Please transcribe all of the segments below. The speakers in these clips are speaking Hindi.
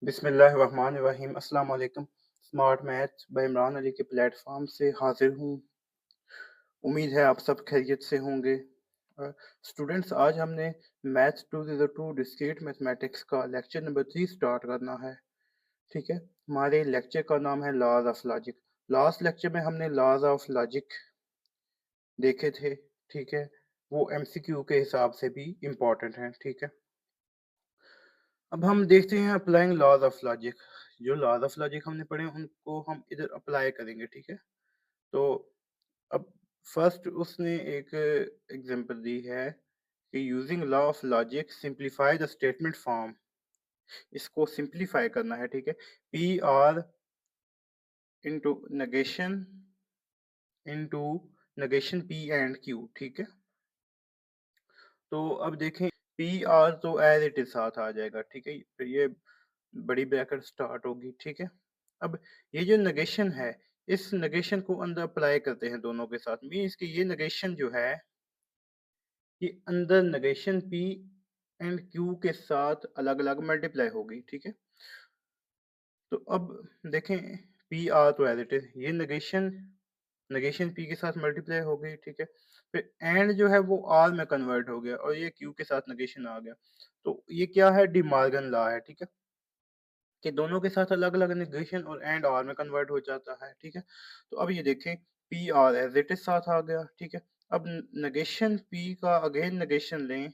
बिस्मिल्लाहिर्रहमानिर्रहीम। अस्सलाम वालेकुम। Smart maths by Imran Ali के प्लेटफॉर्म से हाजिर हूँ। उम्मीद है आप सब खैरियत से होंगे। स्टूडेंट्स, आज हमने मैथ्स 202 डिस्क्रीट मैथमेटिक्स का लेक्चर नंबर 3 स्टार्ट करना है। ठीक है, हमारे लेक्चर का नाम है laws of logic. Last lecture में हमने लॉज ऑफ लॉजिक देखे थे। ठीक है, वो एमसीक्यू के हिसाब से भी इम्पोर्टेंट हैं। ठीक है, अब हम देखते हैं अप्लाइंग लॉज ऑफ लॉजिक। जो लॉज ऑफ लॉजिक हमने पढ़े उनको हम इधर अप्लाई करेंगे। ठीक है, तो अब फर्स्ट उसने एक एग्जांपल दी है कि using law of logic simplify the statement form. इसको सिंप्लीफाई करना है। ठीक है, P R into into negation P and Q. ठीक है, तो अब देखें पी आर तो एज इट इज साथ आ जाएगा। ठीक है, फिर ये बड़ी ब्रैकेट स्टार्ट होगी। ठीक है, अब ये जो नेगेशन है, इस नेगेशन को अंदर अप्लाई करते हैं दोनों के साथ। मीन्स कि ये नेगेशन जो है ये अंदर नेगेशन पी एंड क्यू के साथ अलग अलग मल्टीप्लाई होगी। ठीक है, तो अब देखें पी आर तो एज इट इज, ये नेगेशन नेगेशन पी के साथ मल्टीप्लाई हो गई। ठीक है, फिर एंड जो है वो आर में कन्वर्ट हो गया और ये क्यू के साथ नेगेशन आ गया। तो ये क्या है, डी मॉर्गन लॉ है। ठीक है, कि दोनों के साथ अलग अलग नेगेशन और एंड आर में कन्वर्ट हो जाता है। ठीक है, तो अब ये देखें P R as it is साथ आ गया। ठीक है, अब नेगेशन पी का अगेन नेगेशन लें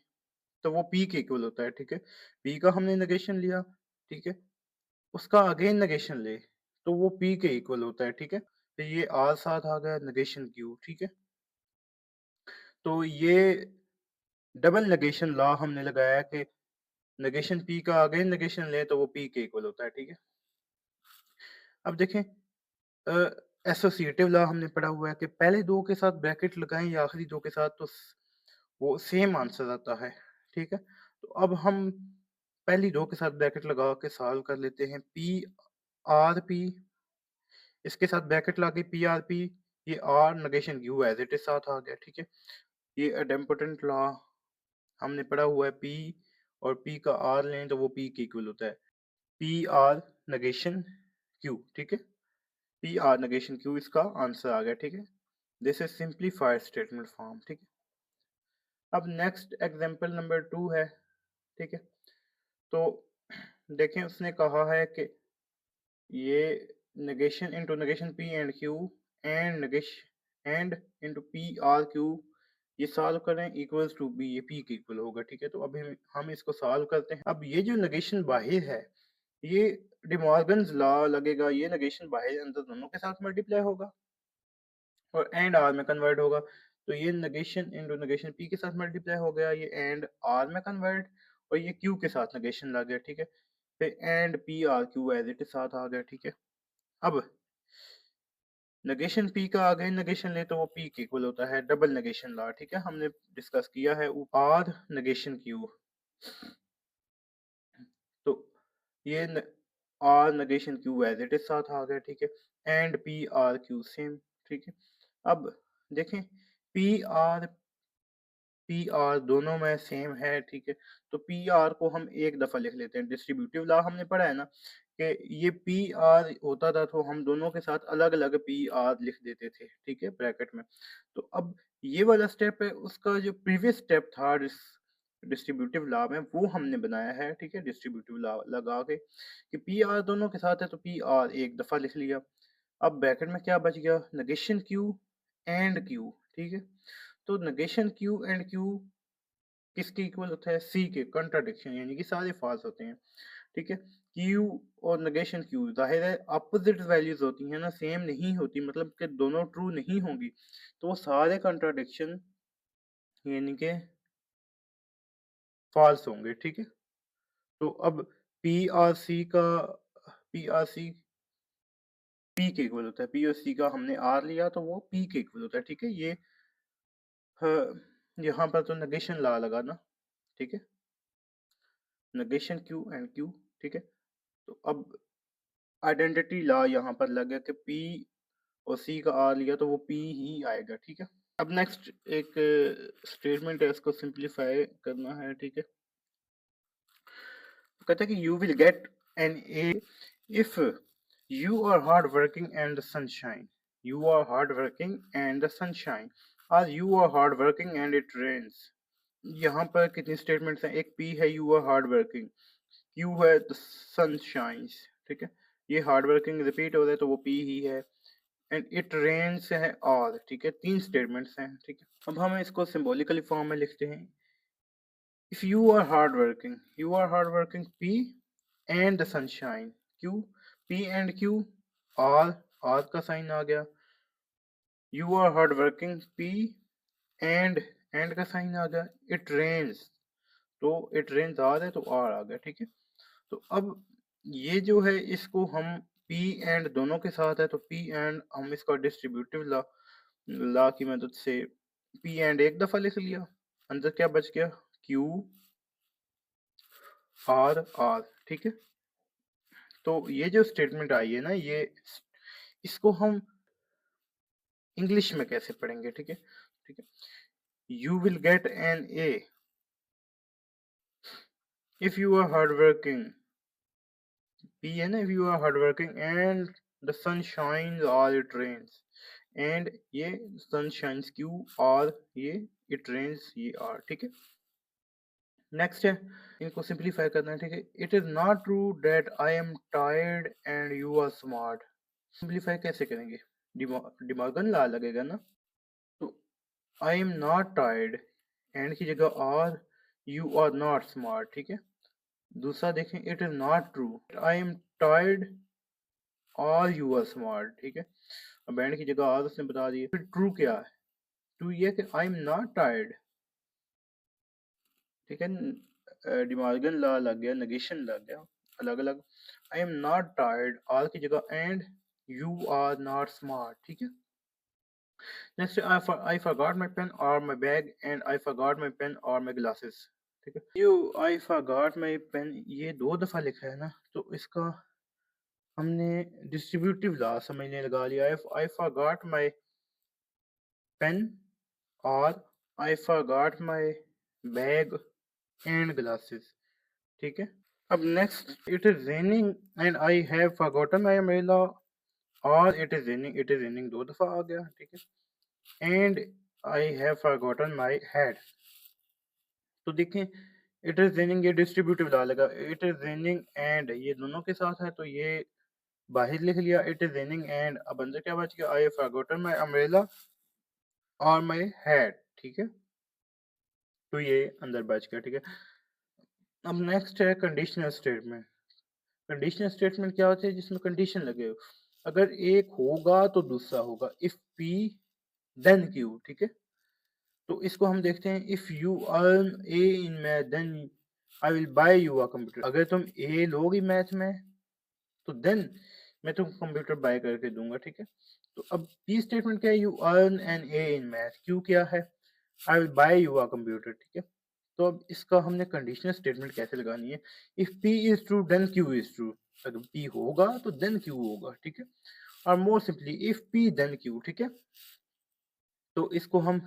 तो वो पी के इक्वल होता है। ठीक है, पी का हमने नेगेशन लिया। ठीक है, उसका अगेन नेगेशन ले तो वो पी के इक्वल होता है। ठीक है, तो ये आर साथ आ गया नेगेशन क्यू। ठीक है, तो ये डबल नेगेशन लॉ हमने लगाया कि नेगेशन पी का अगेन नेगेशन ले तो वो पी के इक्वल होता है। ठीक है, अब देखें एसोसिएटिव लॉ हमने पढ़ा हुआ है कि पहले दो के साथ ब्रैकेट लगाएं या आखिरी दो के साथ तो वो सेम आंसर आता है। ठीक है, तो अब हम पहली दो के साथ ब्रैकेट लगा के सॉल्व कर लेते हैं। पी आर पी, इसके साथ ब्रैकेट लगा के पी आर पी, ये R negation Q as it is साथ आ गया। ठीक है, ये एडेम्पोटेंट लॉ हमने पढ़ा हुआ है, पी और पी का आर लें तो वो पी के इक्वल होता है। P R negation Q. ठीक है, पी आर नेगेशन क्यू इसका आंसर आ गया। ठीक है, this is simplified statement form. ठीक है, अब नेक्स्ट एग्जांपल नंबर 2 है। ठीक है, तो देखें उसने कहा है कि ये negation into negation P and Q and negation and into P R Q, ये सॉल्व करें इक्वल्स टू बी, ये पी के इक्वल होगा। ठीक है, तो अभी हम इसको सॉल्व करते हैं। अब ये जो नेगेशन बाहर है ये डिमॉर्गन्स लॉ लगेगा, ये नेगेशन बाहर अंदर दोनों के साथ मल्टीप्लाई होगा और एंड आर में कन्वर्ट होगा। तो ये नेगेशन इंटू नेगेशन पी के साथ मल्टीप्लाई हो गया, ये एंड आर में कन्वर्ट और ये क्यू के साथ नेगेशन लग गया। ठीक है, फिर and P R Q as it साथ आ गया। ठीक है, अब नेगेशन पी का अगेन नेगेशन ले तो वो पी के इक्वल होता है, डबल नेगेशन लॉ। ठीक है, हमने डिस्कस किया है आर नेगेशन क्यू, तो ये R negation Q as it is साथ आ गया। ठीक है, and P R Q same. ठीक है, अब देखें पी आर पी आर दोनों में सेम है। ठीक है, तो पी आर को हम एक दफा लिख लेते हैं। डिस्ट्रीब्यूटिव लॉ हमने पढ़ा है ना कि ये पी आर होता था तो हम दोनों के साथ अलग अलग पी आर लिख देते थे। ठीक है, ब्रैकेट में। तो अब ये वाला स्टेप है, उसका जो प्रीवियस स्टेप था डिस्ट्रीब्यूटिव लॉ में वो हमने बनाया है। ठीक है, डिस्ट्रीब्यूटिव लॉ लगा के कि पी आर दोनों के साथ है तो पी आर एक दफा लिख लिया। अब ब्रैकेट में क्या बच गया, नेगेशन क्यू एंड क्यू। ठीक है, तो नेगेशन क्यू एंड क्यू किसके इक्वल होता है, सी के, कंट्राडिक्शन यानी कि सारे फॉल्स होते हैं। ठीक है, क्यू और नेगेशन क्यू जाहिर है अपोजिट वैल्यूज होती हैं ना, सेम नहीं होती, मतलब कि दोनों ट्रू नहीं होंगी, तो वो सारे कंट्राडिक्शन यानी कि फॉल्स होंगे। ठीक है, तो अब पी आर सी का पी आर सी पी के इक्वल होता है, पी और सी का हमने आर लिया तो वो पी के इक्वल होता है। ठीक है, ये यहाँ पर तो नेगेशन ला लगा ना। ठीक है, नेगेशन क्यू एंड क्यू। ठीक है, तो अब आइडेंटिटी लॉ यहाँ पर लग गया कि पी और सी का आर लिया तो वो पी ही आएगा। ठीक है, अब नेक्स्ट एक स्टेटमेंट है, इसको सिंप्लीफाई करना है। ठीक है, कहता है कि you will gate an A if you are hard working and the sunshine. You are hard working and the sunshine. Or you are hard working and it rains. यहाँ पर कितनी स्टेटमेंट्स हैं? एक पी है you are hard working, Q है द सन शाइन्स, ठीक है, ये हार्ड वर्किंग रिपीट हो रहा है तो वो पी ही है, एंड इट रेन्स है और, ठीक है, तीन स्टेटमेंट्स हैं, ठीक है। अब हम इसको सिंबॉलिकली फॉर्म में लिखते हैं, if you are hard working P and the sunshine, Q, P and Q, R का साइन आ गया, you are hard working P and का साइन आ गया, इट रेन्स, तो इट रेन्स आर है तो आर आ गया, ठीक है। तो अब ये जो है इसको हम P एंड दोनों के साथ है तो P एंड हम इसका डिस्ट्रीब्यूटिव ला की मदद से P एंड एक दफा लिख लिया, अंदर क्या बच गया, Q R, ठीक है। तो ये जो स्टेटमेंट आई है ना, ये इसको हम इंग्लिश में कैसे पढ़ेंगे, ठीक है, ठीक है। You will get an A if you are hard working, P है ना, if you are hardworking and the sun shines or it rains, and ये sun shines Q और ये it rains ये R, ठीक है। नेक्स्ट है, इनको सिंप्लीफाई करना है, ठीक है। It is not true that I am tired and you are smart, simplify कैसे करेंगे, डिमॉर्गन लॉ लगेगा ना, तो I am not tired and की जगह R, you are not smart, ठीक है। दूसरा देखें, it is not true I am tired और यू आर स्मार्ट, ठीक है। अब एंड की जगह आर उसने बता दिया, फिर ट्रू क्या है, ट्रू ये कि आई एम नॉट टायर्ड, ठीक है। डिमॉर्गन लॉ लग गया, नेगेशन लग गया, अलग अलग। I am not tired, are की जगह and, you are not smart, ठीक है। Next, I forgot my pen or my bag and I forgot my pen or my glasses, ठीक है। You I forgot my pen ये दो दफा लिखा है ना, तो इसका हमने डिस्ट्रीब्यूटिव लॉ समझने लगा लिया है, आई फॉरगॉट माय पेन और आई forgot my bag and glasses, ठीक है। अब next, it is raining and I have forgotten my umbrella, और इट इज रेनिंग दो दफा आ गया, ठीक है, and I have forgotten my head, तो देखें, इट इज रेनिंग ये डिस्ट्रीब्यूटिव डालेगा, इट इज रेनिंग एंड ये दोनों के साथ है तो ये बाहर लिख लिया, इट इज रेनिंग एंड, अब अंदर क्या बच गया, I have forgotten my umbrella और माय हेड, ठीक है, तो ये अंदर बच गया, ठीक है। अब नेक्स्ट है कंडीशनल स्टेटमेंट। कंडीशनल स्टेटमेंट क्या होती है, जिसमें कंडीशन लगे हो, अगर एक होगा तो दूसरा होगा, इफ पी देन क्यू, ठीक है। तो इसको हम देखते हैं, if you earn A in math then I will buy you a computer, अगर तुम ए लोगी मैथ में तो देन मैं तुमको कंप्यूटर बाय करके दूंगा, ठीक है। तो अब पी स्टेटमेंट क्या है, you earn an A in math, Q क्या है, I will buy you a computer, ठीक है। तो अब इसका हमने कंडीशनल स्टेटमेंट कैसे लगानी है, if P is true then Q is true, अगर P होगा तो देन Q होगा, ठीक है। और more simply if P then Q, ठीक है। तो इसको हम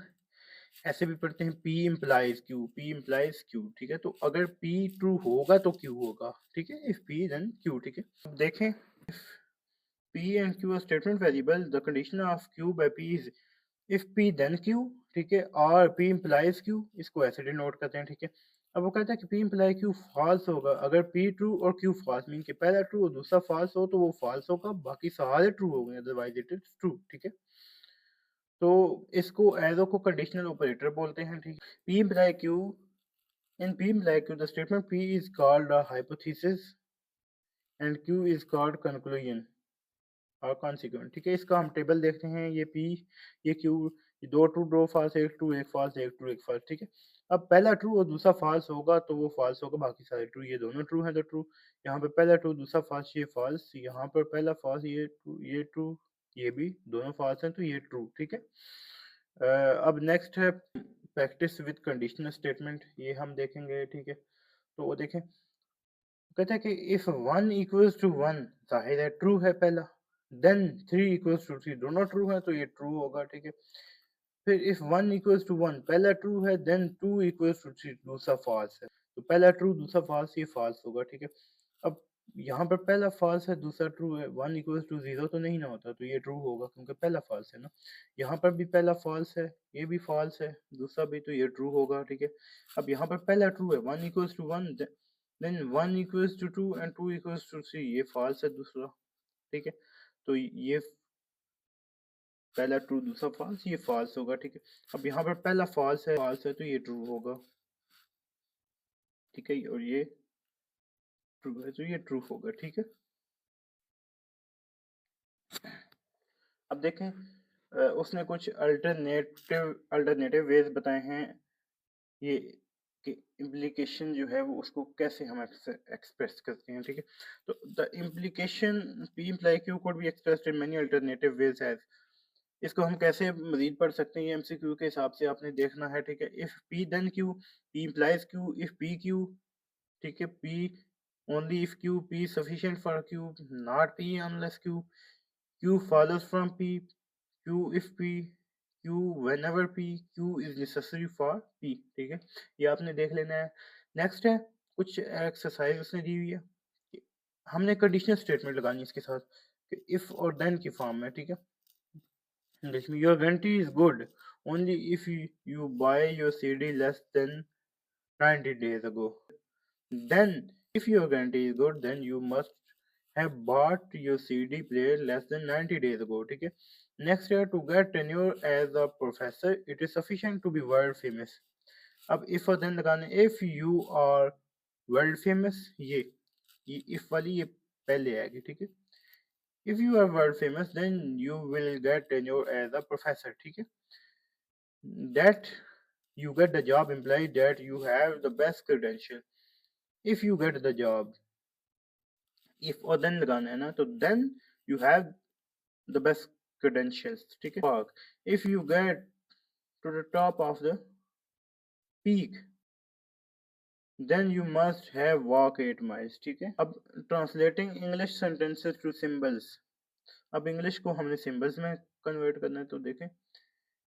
ऐसे भी पढ़ते हैं, P implies Q, P implies Q, ठीक है। तो अगर P ट्रू होगा तो Q होगा, ठीक है, इफ P देन Q, ठीक है। अब देखें, P and Q are statement variable, the condition of Q by P is if P then Q, ठीक है, और P implies Q, इसको ऐसे डिनोट करते हैं, ठीक है। अब वो कहता है कि P imply Q false होगा, अगर P ट्रू और Q false, मीन कि पहला ट्रू और दूसरा false हो तो वो false होगा, बाकी सारे ट्रू हो गए, अदरवाइज इट इज ट्रू, ठीक है। तो इसको एरो को कंडीशनल ऑपरेटर बोलते हैं, ठीक है। P imply Q, in P imply Q the statement P is called a hypothesis and Q is called conclusion और कॉन्सिक्वेंट, ठीक है। इसका हम टेबल देखते हैं, ये पी, ये क्यू, ये दो ट्रू दो फॉल्स, एक ट्रू एक फॉल्स, एक ट्रू एक फॉल्स, ठीक है। अब पहला ट्रू और दूसरा फॉल्स होगा तो वो फॉल्स होगा, बाकी सारे ट्रू, ये दोनों ट्रू हैं तो ट्रू, यहाँ पे पहला ट्रू दूसरा फॉल्स ये फॉल्स, यहाँ पर पहला फॉल्स ये ट्रू ये भी दोनों फॉल्स हैं तो ये ट्रू, ठीक है। अब नेक्स्ट है प्रैक्टिस विद कंडीशनल स्टेटमेंट, ये हम देखेंगे, ठीक है। तो वो देखें, कहता है कि इफ 1 इक्वल्स टू 1, जाहिर है ट्रू है पहला, देन 3 इक्वल्स टू 3, दोनों ट्रू है तो ये ट्रू होगा, ठीक है। फिर इफ 1 इक्वल्स टू 1, पहला ट्रू है, देन 2 इक्वल्स टू 3, दूसरा फॉल्स है, तो पहला ट्रू दूसरा फॉल्स, ये फॉल्स होगा, ठीक है। अब यहाँ पर पहला फॉल्स है, दूसरा ट्रू है, 1 इक्वल्स टू 0 तो नहीं ना होता, तो ये ट्रू होगा क्योंकि पहला फॉल्स है ना। यहाँ पर भी पहला फॉल्स है, ये भी फॉल्स है, दूसरा भी, तो ये ट्रू होगा, ठीक है। अब यहाँ पर पहला ट्रू है, 1 equals to 1, then 1 equals to 2 and 2 equals to 3, ये फॉल्स है दूसरा, ठीक है। तो ये पहला ट्रू दूसरा फॉल्स, ये फॉल्स होगा, ठीक है। अब यहाँ पर पहला फॉल्स है तो ये ट्रू होगा, ठीक है, और ये ट्रू है तो ये ट्रू होगा, ठीक है। अब देखें उसने कुछ अल्टरनेटिव वेज बताए हैं ये कि इम्प्लीकेशन जो है वो उसको कैसे हम एक्सप्रेस करते हैं, ठीक है। तो the implication P imply Q could be expressed in many alternative ways as, इसको हम कैसे मजीद पढ़ सकते हैं, ये एमसीक्यू के हिसाब से आपने देखना है, ठीक है। If P then Q, P implies Q, if P Q, ठीक है, P only if Q, P sufficient for Q, not P unless Q, Q follows from P, Q if P, Q whenever P, Q is necessary for P, ठीक है। ये आपने देख लेना है। नेक्स्ट है कुछ एक्सरसाइज उसने दी हुई है कि हमने कंडीशनल स्टेटमेंट लगानी है इसके साथ कि इफ और देन की फॉर्म में, ठीक है। इंग्लिश में your guarantee is good only if you buy your CD less than 90 days ago. Then, if your guarantee is good, then you must have bought your CD player less than 90 days ago, ठीक है। Next year, to get tenure as a professor, it is sufficient to be world famous. अब if और then लगाने, if you are world famous, ये if वाली ये पहले आएगी, ठीक है। If you are world famous, then you will get tenure as a professor, ठीक है। That you get the job implies that you have the best credential. If you get the job, if और then लगाना है ना, तो then you have the best credentials, ठीक है। Park, if you get to the top of the peak, then you must have walk 8 miles, ठीक है। अब translating English sentences to symbols, अब इंग्लिश को हमने सिंबल्स में कन्वर्ट करना है, तो देखें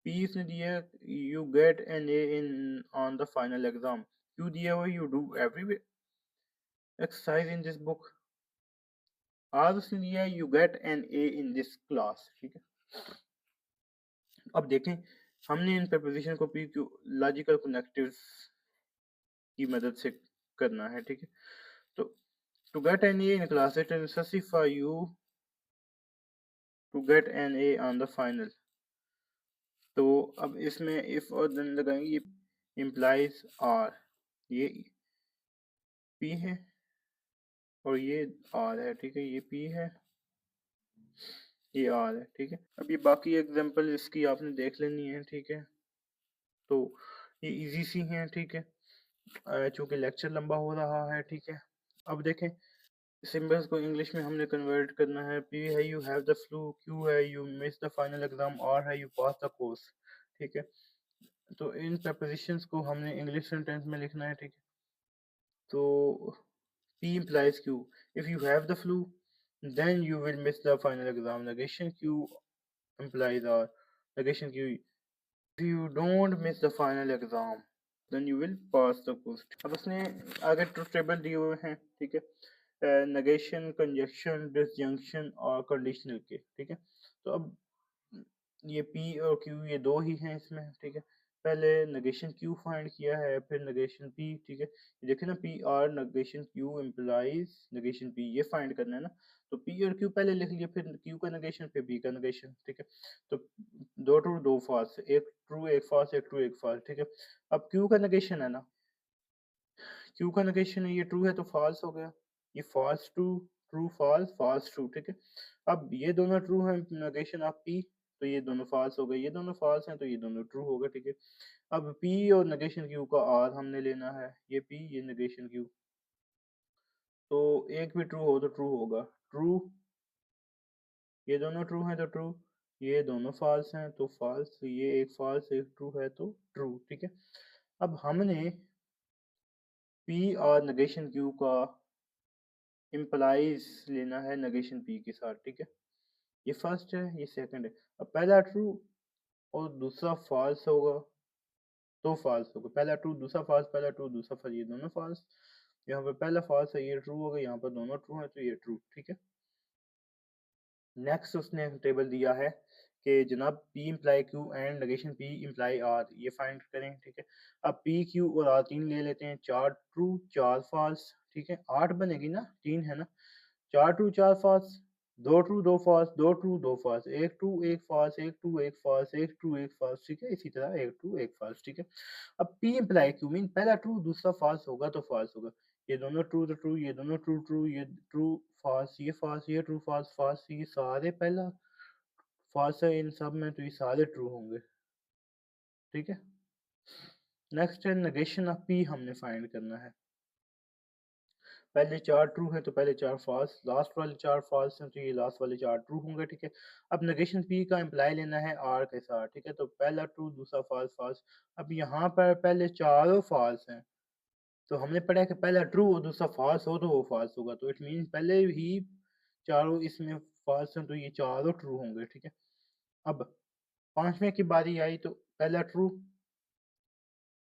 P इसने दिया you get an A in on the final exam, Q दिया हुआ you do every exercise in this book, R उसने दिया you get an A in this class, ठीक है। अब देखें हमने इन प्रपोजिशन को पी क्यू लॉजिकल कनेक्टिव्स की मदद से करना है, ठीक है। तो to get an A in class it is necessary for you to get an A on the final. तो अब इसमें इफ और देन लगाएंगे, ये इम्प्लाइज आर, ये पी है और ये आर है, ठीक है। ये पी है, ये आर है, ठीक है। अब ये बाकी एग्जांपल इसकी आपने देख लेनी है, ठीक है। तो ये इजी सी हैं, ठीक है, चूंकि लेक्चर लंबा हो रहा है, ठीक है। अब देखें सिंबल्स को इंग्लिश में हमने कन्वर्ट करना है। पी है you have the flu, Q है you miss the final exam, R है यू पास द कोर्स, ठीक है। तो इन प्रपोजिशंस को हमने इंग्लिश सेंटेंस में लिखना है, ठीक है। तो P implies Q, if you have the flu then you will miss the final exam, negation Q implies R, negation Q, if you don't miss the final exam then you will pass the course। अब उसने आगे ट्रुथ टेबल दिए हुए हैं, ठीक है, नेगेशन, कंजक्शन, डिसजंक्शन और कंडीशनल के, ठीक है। तो अब ये पी और क्यू ये दो ही हैं इसमें, ठीक है। पहले नेगेशन क्यू फाइंड किया है, फिर नेगेशन पी, ठीक है। ये देखे ना, P R negation Q implies negation P, ये फाइंड करना है ना। तो पी और क्यू पहले लिख लिया, फिर क्यू का नेगेशन, फिर पी का नेगेशन, ठीक है। तो दो ट्रू दो फॉल्स, एक ट्रू एक फॉल्स, एक ट्रू एक फॉल्स, ठीक है। अब क्यू का नेगेशन है ना, क्यू का नेगेशन है, ये ट्रू है तो फॉल्स हो गया, ये false true, true false, false true, ठीक है। अब ये दोनों ट्रू हैं, नेगेशन ऑफ पी, तो ये दोनों फॉल्स हो गए, ये दोनों फॉल्स हैं तो ये दोनों ट्रू हो गए, ठीक है। अब पी और नेगेशन क्यू का आर हमने लेना है, ये पी ये नेगेशन क्यू, तो एक भी ट्रू हो तो ट्रू होगा, ट्रू, ये दोनों ट्रू हैं तो ट्रू, ये दोनों फॉल्स हैं तो फॉल्स, ये एक फॉल्स एक ट्रू है तो ट्रू, ठीक है। अब हमने पी और नेगेशन क्यू का इम्प्लाइज लेना है नेगेशन पी के साथ, ठीक है। ये फर्स्ट है, ये सेकंड है। अब पहला ट्रू और दूसरा फॉल्स होगा तो फॉल्स होगा, पहला ट्रू दूसरा फॉल्स, पहला ट्रू दूसरा फॉल्स, ये दोनों फॉल्स। यहाँ पर पहला फॉल्स है, ये ट्रू होगा, यहाँ पर दोनों ट्रू है तो ये ट्रू, ठीक है। नेक्स्ट उसने टेबल दिया है कि जनाब P imply Q and negation P imply R, ये फाइंड करें, ठीक है। अब P Q और R तीन ले लेते हैं, चार ट्रू चार फॉल्स, ठीक है। 8 बनेगी ना, 3 है ना, चार ट्रू चार फॉल्स, दो ट्रू दो फॉल्स, दो ट्रू दो फॉल्स, एक ट्रू एक फॉल्स, एक ट्रू एक फॉल्स, एक ट्रू एक फॉल्स, ठीक है। इसी तरह एक ट्रू एक फॉल्स, ठीक है। अब P इम्प्लाई Q मीन पहला ट्रू दूसरा फॉल्स होगा तो फॉल्स होगा, ये दोनों ट्रू तो ट्रू, ये दोनों ट्रू ट्रू, ये ट्रू फॉल्स, ये फॉल्स, ये ट्रू फॉल्स फॉल्स, ये सारे पहला फॉल्स है इन सब में, तो ये सारे ट्रू होंगे, ठीक है। नेक्स्ट है नेगेशन ऑफ P हमने फाइंड करना है। पहले चार ट्रू हैं तो पहले चार फॉल्स, लास्ट वाले चार फॉल्स हैं तो ये लास्ट वाले चार ट्रू होंगे, ठीक है। अब नेगेशन P का इम्प्लाई लेना है R के साथ, ठीक है। तो पहला ट्रू दूसरा फॉल्स फॉल्स, अब यहाँ पर पहले चारों फॉल्स हैं तो हमने पढ़ा है कि पहला ट्रू और दूसरा फॉल्स हो तो वो फॉल्स होगा, तो इट मीन पहले ही चारों इसमें फॉल्स हैं तो ये चारों ट्रू होंगे, ठीक है। अब पांचवें की बारी आई तो पहला ट्रू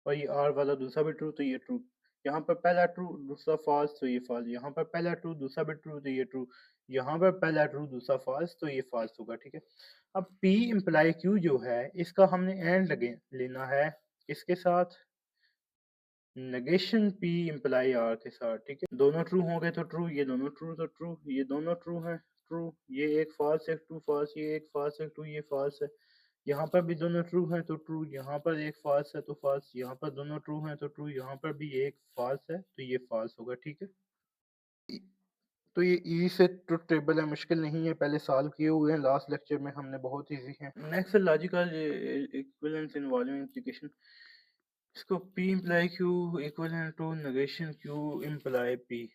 और ये आर वाला दूसरा भी ट्रू तो ये ट्रू, यहाँ पर पहला ट्रू दूसरा फॉल्स तो ये फॉल्स, यहाँ पर पहला ट्रू दूसरा भी ट्रू तो ये ट्रू, यहाँ पर पहला ट्रू दूसरा फॉल्स तो ये फॉल्स होगा, ठीक है। अब P इम्प्लाई Q जो है इसका हमने एंड लगे लेना है इसके साथ, नेगेशन P इम्प्लाई R के साथ, ठीक है। दोनों ट्रू होंगे तो ट्रू, ये दोनों ट्रू तो ट्रू, ये दोनों ट्रू हैं ट्रू, ये एक फॉल्स एक ट्रू फॉल्स, ये एक फॉल्स एक ट्रू, ये फॉल्स है, यहाँ पर भी दोनों ट्रू हैं तो ट्रू, यहाँ पर एक फॉल्स है तो फॉल्स, यहाँ पर दोनों ट्रू हैं तो ट्रू, यहाँ पर भी एक फॉल्स है तो ये फॉल्स होगा, ठीक है। तो ये ई से ट्रुथ टेबल है, मुश्किल नहीं है, पहले सॉल्व किए हुए हैं लास्ट लेक्चर में हमने, बहुत इजी है। Next logical equivalence involving implication, इसको P imply Q equivalent to negation Q imply P,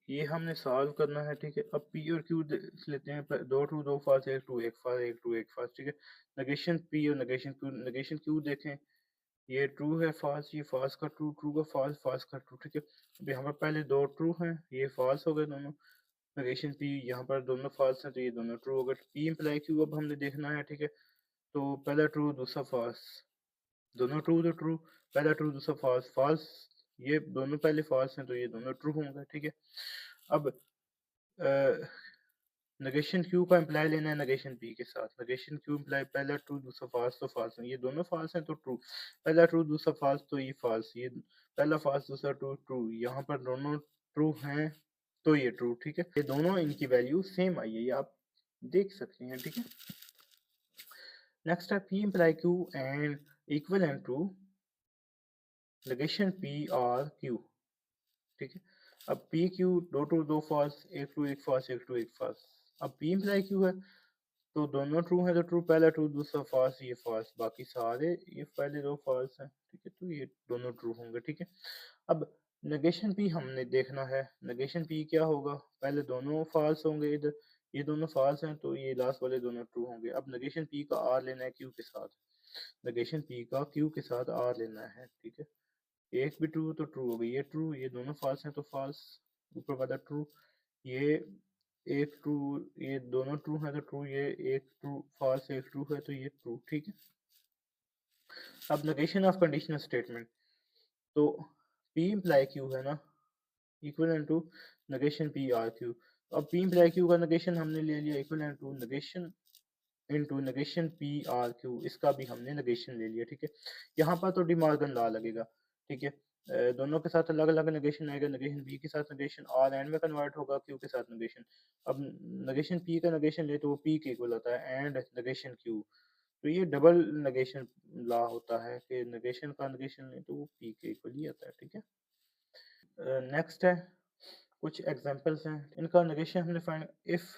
ये हमने सॉल्व करना है, ठीक है। अब P और Q लेते हैं, दो ट्रू दो फॉल्स, एक ट्रू एक फॉल्स, एक ट्रू एक फॉल्स, ठीक है। नेगेशन P और नेगेशन Q देखें, ये ट्रू है फॉल्स, ये फॉल्स का ट्रू, ट्रू का फॉल्स, फॉल्स का ट्रू, ठीक है। अब यहाँ पर पहले दो ट्रू हैं, ये फॉल्स हो गए दोनों, नेगेशन P यहाँ पर दोनों फॉल्स हैं तो ये दोनों ट्रू हो गए। P इम्प्लाई Q अब हमने देखना है, ठीक है। तो पहला ट्रू दूसरा फॉल्स, दोनों ट्रू तो ट्रू, पहला ट्रू दूसरा फॉल्स फॉल्स, ये दोनों पहले फॉल्स हैं तो ये दोनों ट्रू होंगे, ठीक है। अब नेगेशन Q का इम्प्लाई लेना है नेगेशन P के साथ, नेगेशन Q इम्प्लाई पहला ट्रू दूसरा फॉल्स तो फॉल्स है, ये दोनों फॉल्स हैं तो ट्रू, पहला ट्रू दूसरा फॉल्स तो ये फॉल्स, ये पहला फॉल्स दूसरा ट्रू ट्रू, यहाँ पर दोनों ट्रू हैं तो ये ट्रू, ठीक है। ये दोनों इनकी वैल्यू सेम आई है, ये आप देख सकते हैं, ठीक है। नेक्स्ट है P imply Q and equivalent to negation P और Q, ठीक है। अब P Q दो ट्रू दो फॉल्स, एक ट्रू एक फॉल्स, एक ट्रू एक फॉल्स, अब P इम्प्लाई Q है तो दोनों ट्रू हैं तो ट्रू, पहला ट्रू दूसरा फॉल्स, ये फॉल्स, बाकी सारे ये पहले दो फॉल्स हैं, ठीक है। तो ये दोनों ट्रू होंगे, ठीक है। अब नेगेशन P हमने देखना है, नेगेशन P क्या होगा, पहले दोनों फॉल्स होंगे इधर, ये दोनों फॉल्स हैं तो ये लास्ट वाले दोनों ट्रू होंगे। अब नेगेशन P का R लेना है Q के साथ, नेगेशन P का Q के साथ R लेना है, ठीक है। एक भी ट्रू तो ट्रू हो गई, ये ट्रू, ये दोनों फॉल्स हैं तो फॉल्स, ऊपर वाला ट्रू, ये एक ट्रू, ये दोनों ट्रू है तो ट्रू, ये एक ट्रू फॉल्स एक ट्रू है तो ये ट्रू, ठीक है। अब नेगेशन ऑफ कंडीशनल स्टेटमेंट, तो P इम्प्लाई Q है ना, equal to negation P R Q, अब P इम्प्लाई Q का नेगेशन हमने ले लिया equal to negation into negation P R Q, इसका भी हमने नेगेशन ले लिया, ठीक है। यहाँ पर तो डिमॉर्गन लॉ लगेगा, ठीक है। दोनों के साथ अलग अलग नेगेशन आएगा, नेगेशन P के साथ नेगेशन R एंड में कन्वर्ट होगा Q के साथ नेगेशन, अब नेगेशन P का नेगेशन ले तो वो P के इक्वल होता है एंड नेगेशन Q, तो ये डबल नेगेशन लॉ होता है कि नेगेशन का नेगेशन ले तो वो P के इक्वल ही आता है, ठीक है। नेक्स्ट है कुछ एग्जांपल्स हैं इनका नेगेशन हमने find, if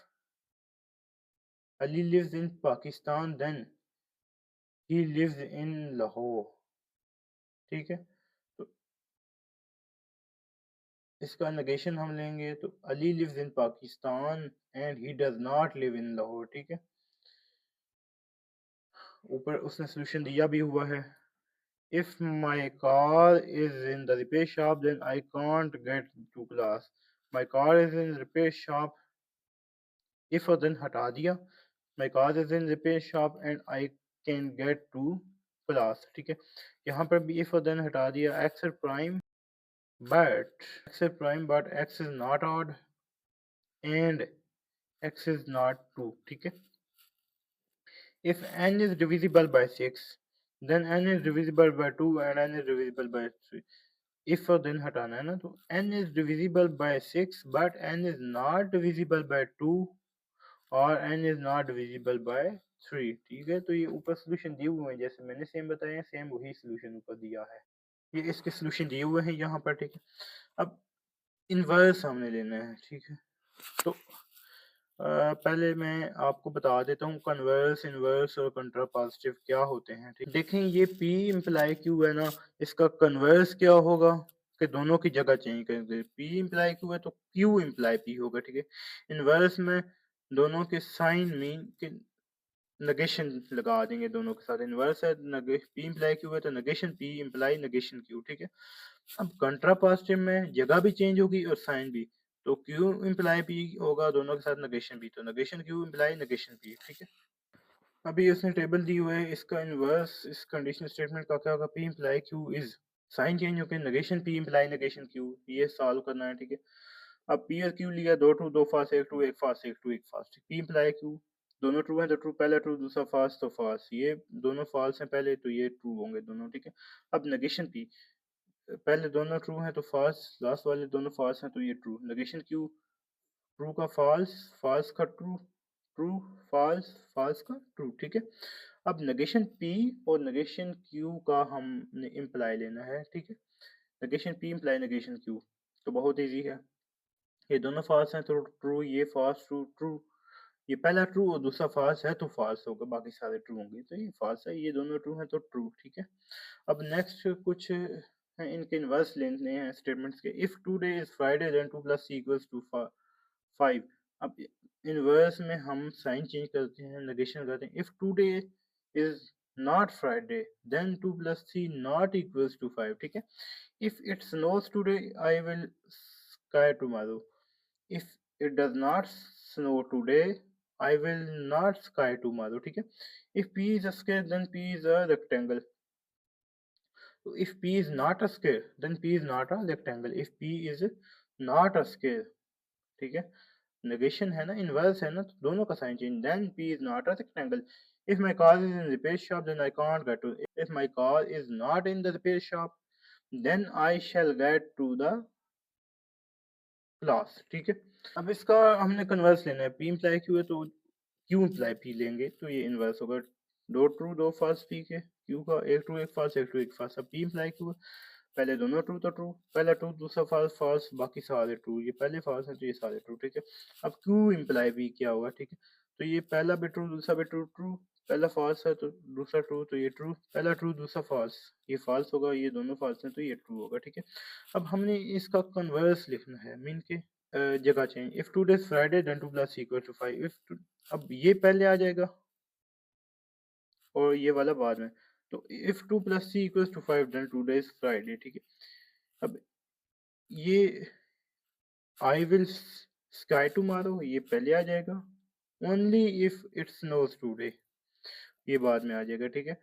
Ali lives in Pakistan then he lives in Lahore, ठीक है। तो इसका नेगेशन हम लेंगे तो Ali lives in Pakistan and he does not live in Lahore, ठीक है। ऊपर उसने सोल्यूशन दिया भी हुआ है, if my car is in the repair shop then I can't get to class, my car is in repair shop, if और देन हटा दिया, my car is in repair shop and I can get to class, ठीक है। यहाँ पर भी इफ और देन हटा दिया, ex prime but x is prime but x is not odd and x is not 2, ठीक है। if n is divisible by 6 then n is divisible by 2 and n is divisible by 3। if और then हटाना है ना, तो n is divisible by 6 but n is not divisible by 2 और n is not divisible by 3, ठीक है। तो ये ऊपर सोल्यूशन दिए हुए हैं, जैसे मैंने सेम बताया, सेम वही सोल्यूशन ऊपर दिया है। ये इसके सोल्यूशन दिए हुए हैं यहाँ पर, ठीक है। अब इनवर्स हमने लेना है, ठीक है। तो पहले मैं आपको बता देता हूँ कन्वर्स, इनवर्स और कंट्रापॉजिटिव क्या होते हैं, ठीक। देखें ये P इम्प्लाई Q है ना, इसका कन्वर्स क्या होगा कि दोनों की जगह चेंज कर दे। P इम्प्लाई Q है तो Q इम्प्लाई P होगा, ठीक है। इनवर्स में दोनों के साइन मीन के नेगेशन लगा देंगे दोनों के साथ। इनवर्स है P इम्प्लाई Q है तो negation P imply negation Q, ठीक है। अब कंट्रापॉजिटिव में जगह भी चेंज होगी और साइन भी, तो Q इम्प्लाई P होगा दोनों के साथ नेगेशन भी, तो negation Q imply negation P, ठीक है। अभी उसने टेबल दी हुआ है, इसका इनवर्स इस कंडीशनल स्टेटमेंट का क्या होगा, P imply Q is, sign change होकर negation P imply negation Q, ये सॉल्व करना है, ठीक है। अब P और Q लिया, दो ट्रू दो फॉल्स, एक ट्रू एक फॉल्स, एक ट्रू एक फॉल्स, P इम्प्लाई Q, दोनों ट्रू है तो ट्रू, पहला ट्रू दूसरा फॉल्स तो फॉल्स, ये दोनों फॉल्स हैं पहले तो ये ट्रू होंगे दोनों, ठीक है। अब नेगेशन P, पहले दोनों ट्रू हैं तो फॉल्स, लास्ट वाले दोनों फॉल्स हैं तो ये ट्रू, नेगेशन Q, ट्रू का फॉल्स, फॉल्स का ट्रू, ट्रू फॉल्स, फॉल्स का ट्रू, ठीक है। अब नेगेशन P और नेगेशन Q का हमने इम्प्लाई लेना है, ठीक है। Negation P imply negation Q, तो बहुत इजी है, ये दोनों फॉल्स हैं तो ट्रू, ये फॉल्स ट्रू ट्रू, ये पहला ट्रू और दूसरा फॉल्स है तो फॉल्स होगा, बाकी सारे ट्रू होंगे, तो ये फॉल्स है, ये दोनों ट्रू हैं तो ट्रू, ठीक है। अब नेक्स्ट कुछ हैं, इनके इनवर्स लेने हैं स्टेटमेंट्स के। If today is Friday then 2 + c = 5। अब इनवर्स में हम साइन चेंज करते हैं, नेगेशन करते हैं। If today is not Friday then 2 + c not equals to 5, ठीक है। If it snows today I will ski tomorrow, if it does not snow today I will not sky tomorrow, ठीक है। if P is a square then P is a rectangle, so if P is not a square then P is not a rectangle, if P is not a square, ठीक है। नेगेशन है ना, इनवर्स है ना, तो दोनों का sign change, then P is not a rectangle। if my car is in repair shop then I can't get to, if my car is not in the repair shop then I shall get to the class, ठीक है। अब इसका हमने कन्वर्स लेना है, P इम्प्लाई Q है तो Q इम्प्लाई P लेंगे, तो ये इनवर्स होगा, दो ट्रू दो फॉल्स P के, Q का एक ट्रू एक फॉल्स, एक ट्रू एक फॉल्स। अब P इम्प्लाई Q, पहले दोनों ट्रू तो ट्रू, पहला ट्रू दूसरा फॉल्स फॉल्स, बाकी सारे ट्रू, ये पहले फॉल्स है तो ये सारे ट्रू, ठीक है। अब Q इम्प्लाई P क्या होगा, ठीक है। तो ये पहला भी ट्रू दूसरा भी ट्रू, ट्रू पहला फॉल्स है तो दूसरा ट्रू, तो ये ट्रू, पहला ट्रू दूसरा फॉल्स, ये फॉल्स होगा, ये दोनों फॉल्स हैं तो ये ट्रू होगा, ठीक है। अब हमने इसका कन्वर्स लिखना है, मीन के जगह change. If today's Friday then 2 + equal to 5, इफ अब ये पहले आ जाएगा और ये वाला बाद में, तो इफ 2 + c इक्वल्स टू 5 देन 2 डेज फ्राइडे, ठीक है। अब ये आई विल स्काई टुमारो ये पहले आ जाएगा, only if it snows today ये बाद में आ जाएगा, ठीक है।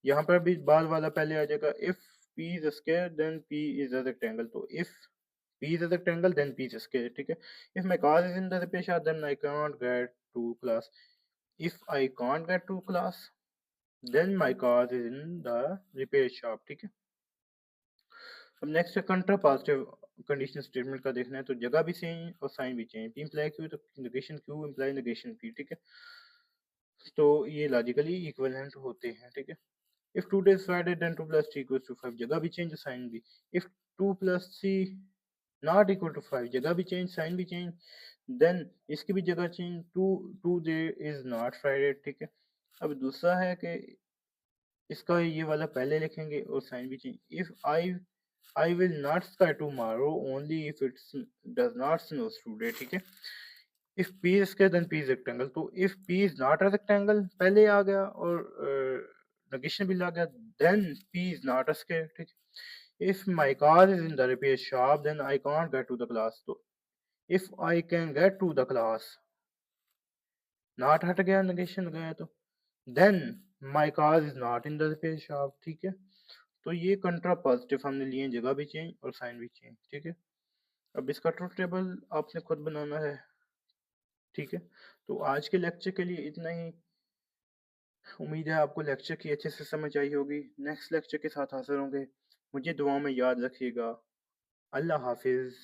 यहाँ पर भी बाद वाला पहले आ जाएगा, if p is a square then p is a rectangle, तो if p is a rectangle then p is a square, ठीक है। if my car is in the repair shop then I cannot get to class, if I can't get to class then my car is in the repair shop, ठीक है। अब नेक्स्ट है कंट्रापॉजिटिव कंडीशनल स्टेटमेंट का देखना है, तो जगह भी सेम और साइन भी चेंज, p इम्प्लाई q तो negation q imply negation p, ठीक है। तो ये लॉजिकली इक्विवेलेंट होते हैं, ठीक है। if 2 days Friday then 2 + c equals to 5, जगह भी चेंज साइन भी। if 2 + c not equal to 5, जगह भी चेंज साइन भी चेंज, देन इसकी भी जगह change, 2 there is not Friday, ठीक है। अब दूसरा है कि इसका ये वाला पहले लिखेंगे और साइन भी change, if I will not sky tomorrow only if it does not snow today, ठीक है। if p is square then p is rectangle, तो if p is not a rectangle पहले आ गया और नेगेशन भी ला गया, then p is not a square, ठीक है। if my car is in the repair shop then I can't get to the class, तो if I can get to the class not हट गया, नेगेशन गया, तो then my car is not in the repair shop, ठीक है। तो ये कंट्रा पॉजिटिव हमने लिए हैं, जगह भी चेंज और साइन भी चेंज, ठीक है। अब इसका ट्रुथ टेबल आपने खुद बनाना है, ठीक है। तो आज के लेक्चर के लिए इतना ही। उम्मीद है आपको लेक्चर की अच्छे से समझ आई होगी। नेक्स्ट लेक्चर के साथ हाज़िर होंगे। मुझे दुआ में याद रखिएगा। अल्लाह हाफ़िज़।